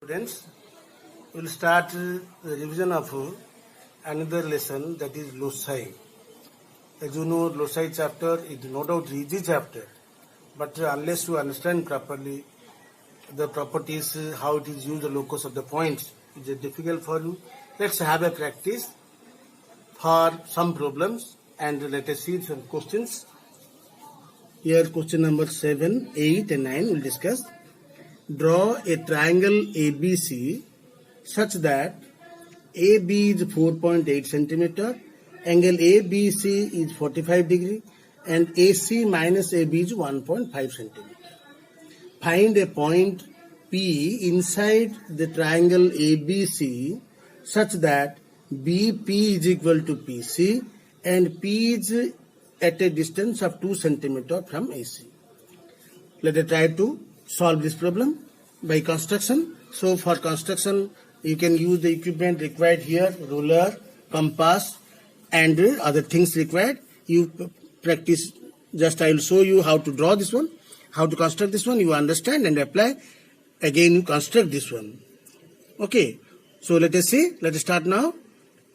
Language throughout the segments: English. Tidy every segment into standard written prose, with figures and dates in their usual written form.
Students, we will start the revision of another lesson, that is loci. As you know, loci chapter is no doubt easy chapter, but unless you understand properly the properties, how it is used, the locus of the points, it is difficult for you. Let's have a practice for some problems and let us see some questions. Here question number 7, 8 and 9 we will discuss. Draw a triangle ABC such that AB is 4.8 centimeter, angle ABC is 45 degree, and AC minus AB is 1.5 centimeter. Find a point P inside the triangle ABC such that BP is equal to PC and P is at a distance of 2 centimeter from AC. Let us try to solve this problem by construction. So for construction, you can use the equipment required here, ruler, compass and other things required. You practice, just I will show you how to draw this one, how to construct this one, you understand and apply. Again you construct this one. Okay, so let us see, let us start now.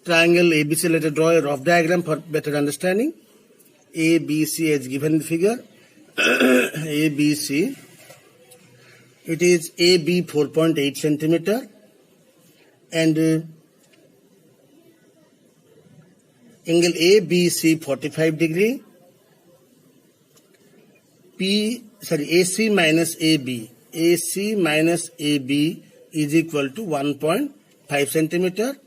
Triangle ABC, let us draw a rough diagram for better understanding. ABC as given in the figure. ABC, it is AB 4.8 centimeter and angle ABC 45 degree. AC minus AB is equal to 1.5 centimeter,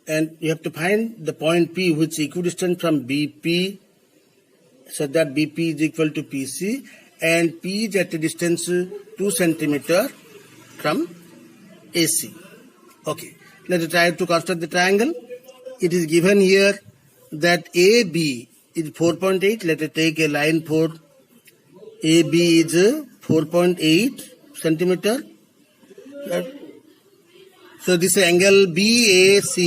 and you have to find the point P which is equidistant from BP, so that BP is equal to PC and P is at a distance 2 centimeter from AC. Okay, let us try to construct the triangle. It is given here that AB is 4.8. Let us take a line for AB is 4.8 centimeter. So this angle BAC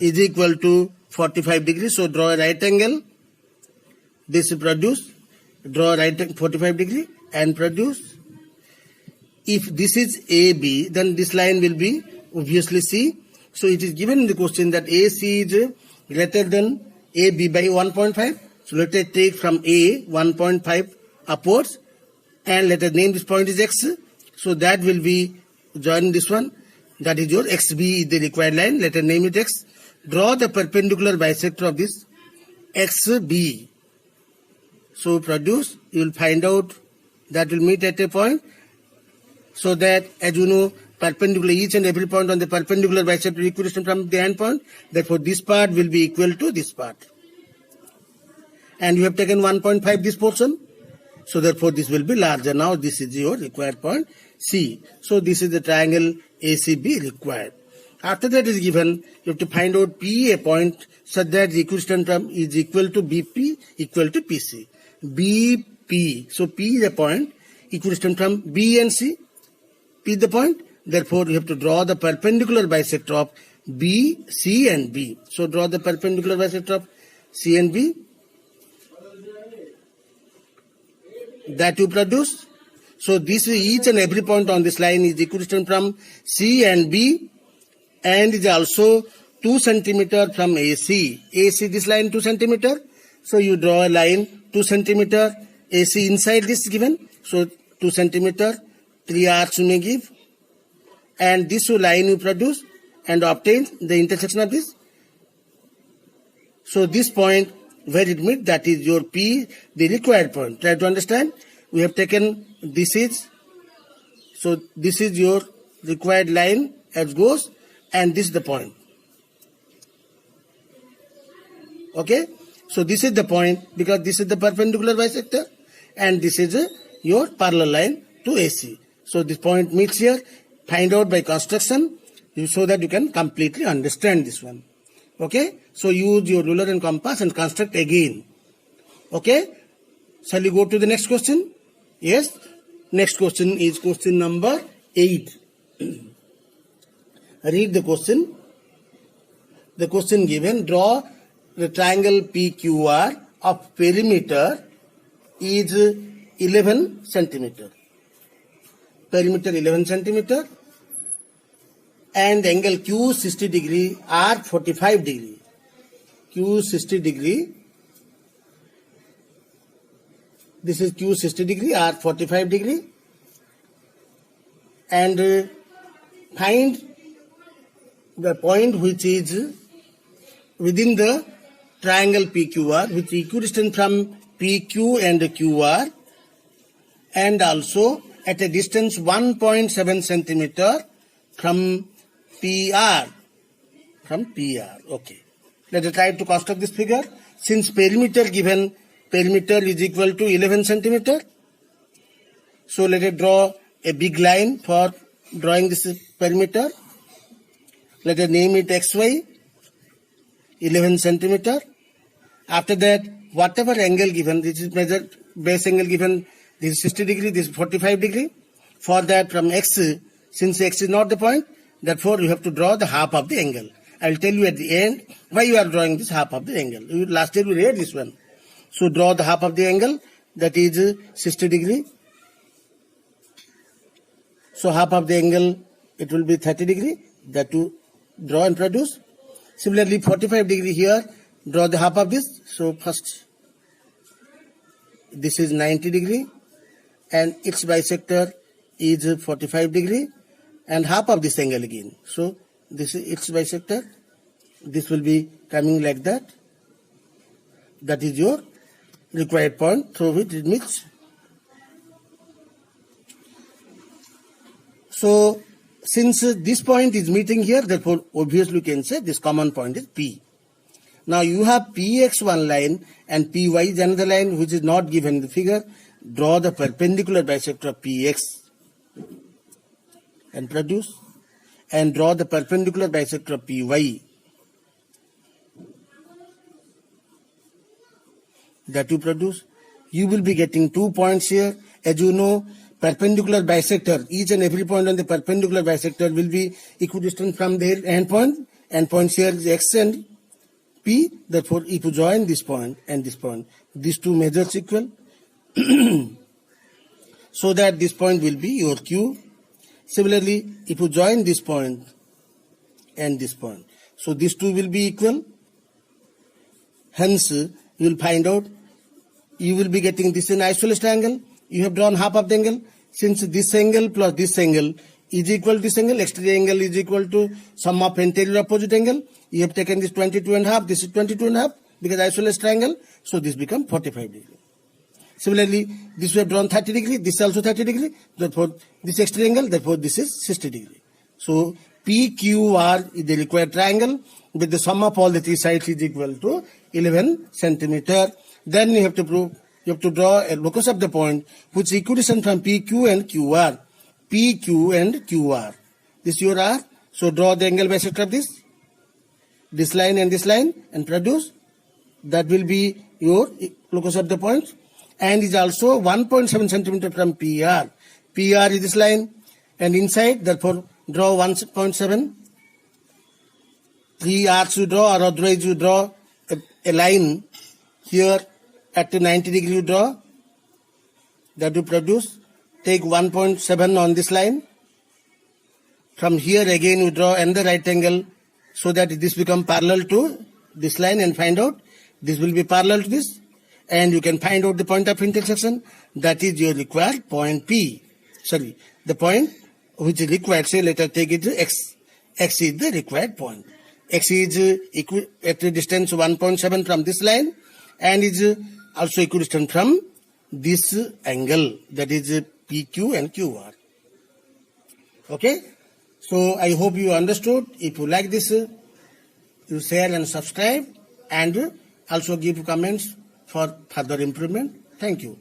is equal to 45 degrees. So draw a right angle. This produce, draw right 45 degree and produce. If this is AB, then this line will be obviously C. So it is given in the question that AC is greater than AB by 1.5. So let us take from A 1.5 upwards and let us name this point is X. So that will be join this one. That is your XB is the required line. Let us name it X. Draw the perpendicular bisector of this XB. So produce, you will find out that will meet at a point, so that as you know perpendicular, each and every point on the perpendicular bisector equidistant from the end point. Therefore this part will be equal to this part. And you have taken 1.5 this portion. So therefore this will be larger. Now this is your required point C. So this is the triangle ACB required. After that is given, you have to find out P, a point such that the equidistant from is equal to BP equal to PC. BP. So P is a point equidistant from B and C. P is the point. Therefore you have to draw the perpendicular bisector of B, C and B. So draw the perpendicular bisector of C and B. That you produce. So this is each and every point on this line is equidistant from C and B and is also 2 centimeter from AC. AC, this line 2 centimeter. So you draw a line 2 centimeter AC inside this given. So 2 centimeter, 3 arcs you may give. And this line you produce and obtain the intersection of this. So this point where it meets, that is your P, the required point. Try to understand. We have taken this is, so this is your required line as goes and this is the point. Okay. So this is the point because this is the perpendicular bisector and this is your parallel line to AC. So this point meets here. Find out by construction so that you can completely understand this one. Okay. So use your ruler and compass and construct again. Okay. Shall we go to the next question? Yes. Next question is question number 8. Read the question. The question given, draw the triangle PQR of perimeter is 11 centimeter. perimeter 11 centimeter and angle Q 60 degree, R 45 degree. Q 60 degree. This is Q 60 degree, R 45 degree. And find the point which is within the triangle PQR, which is equidistant from PQ and QR, and also at a distance 1.7 centimeter from PR. Okay. Let us try to construct this figure. Since perimeter is equal to 11 centimeter, so let us draw a big line for drawing this perimeter. Let us name it XY, 11 centimeter. After that, whatever angle given, this is measured base angle given, this is 60 degree, this is 45 degree. For that, from X, since X is not the point, therefore you have to draw the half of the angle. I will tell you at the end why you are drawing this half of the angle. Last year we read this one. So draw the half of the angle, that is 60 degree. So half of the angle, it will be 30 degree. That to draw and produce. Similarly, 45 degree here, draw the half of this. So first, this is 90 degree and its bisector is 45 degree and half of this angle again. So this is its bisector. This will be coming like that. That is your required point through which it meets. So since this point is meeting here, therefore obviously you can say this common point is P. Now you have PX one line and PY is another line which is not given in the figure. Draw the perpendicular bisector of PX and produce, and draw the perpendicular bisector of PY. That you produce. You will be getting 2 points here. As you know, perpendicular bisector, each and every point on the perpendicular bisector will be equidistant from their endpoint. Endpoints here is X and P. Therefore, if you join this point and this point, these two measures equal. So that this point will be your Q. Similarly, if you join this point and this point, so these two will be equal. Hence, you will find out, you will be getting this in isosceles triangle. You have drawn half of the angle. Since this angle plus this angle is equal to this angle, exterior angle is equal to sum of anterior opposite angle. You have taken this 22.5, this is 22.5 because isosceles triangle. So this becomes 45 degree. Similarly, this we have drawn 30 degree, this is also 30 degree. Therefore, this exterior angle, therefore this is 60 degree. So PQR is the required triangle with the sum of all the three sides is equal to 11 centimeter. Then you have to prove, you have to draw a locus of the point which is equidistant from PQ and QR. PQ and QR. This is your R. So draw the angle bisector of this line and produce. That will be your locus of the point. And is also 1.7 centimeter from PR. PR is this line and inside, therefore draw 1.7. 3 arcs you draw, or otherwise you draw a line here at 90 degree you draw. That you produce. Take 1.7 on this line. From here again you draw another right angle so that this become parallel to this line and find out this will be parallel to this. And you can find out the point of intersection. That is your required point P. Sorry, the point which is required. Say let us take it to X. X is the required point. X is at a distance 1.7 from this line and is also equidistant from this angle. That is PQ and QR. Okay. So I hope you understood. If you like this, you share and subscribe and also give comments for further improvement. Thank you.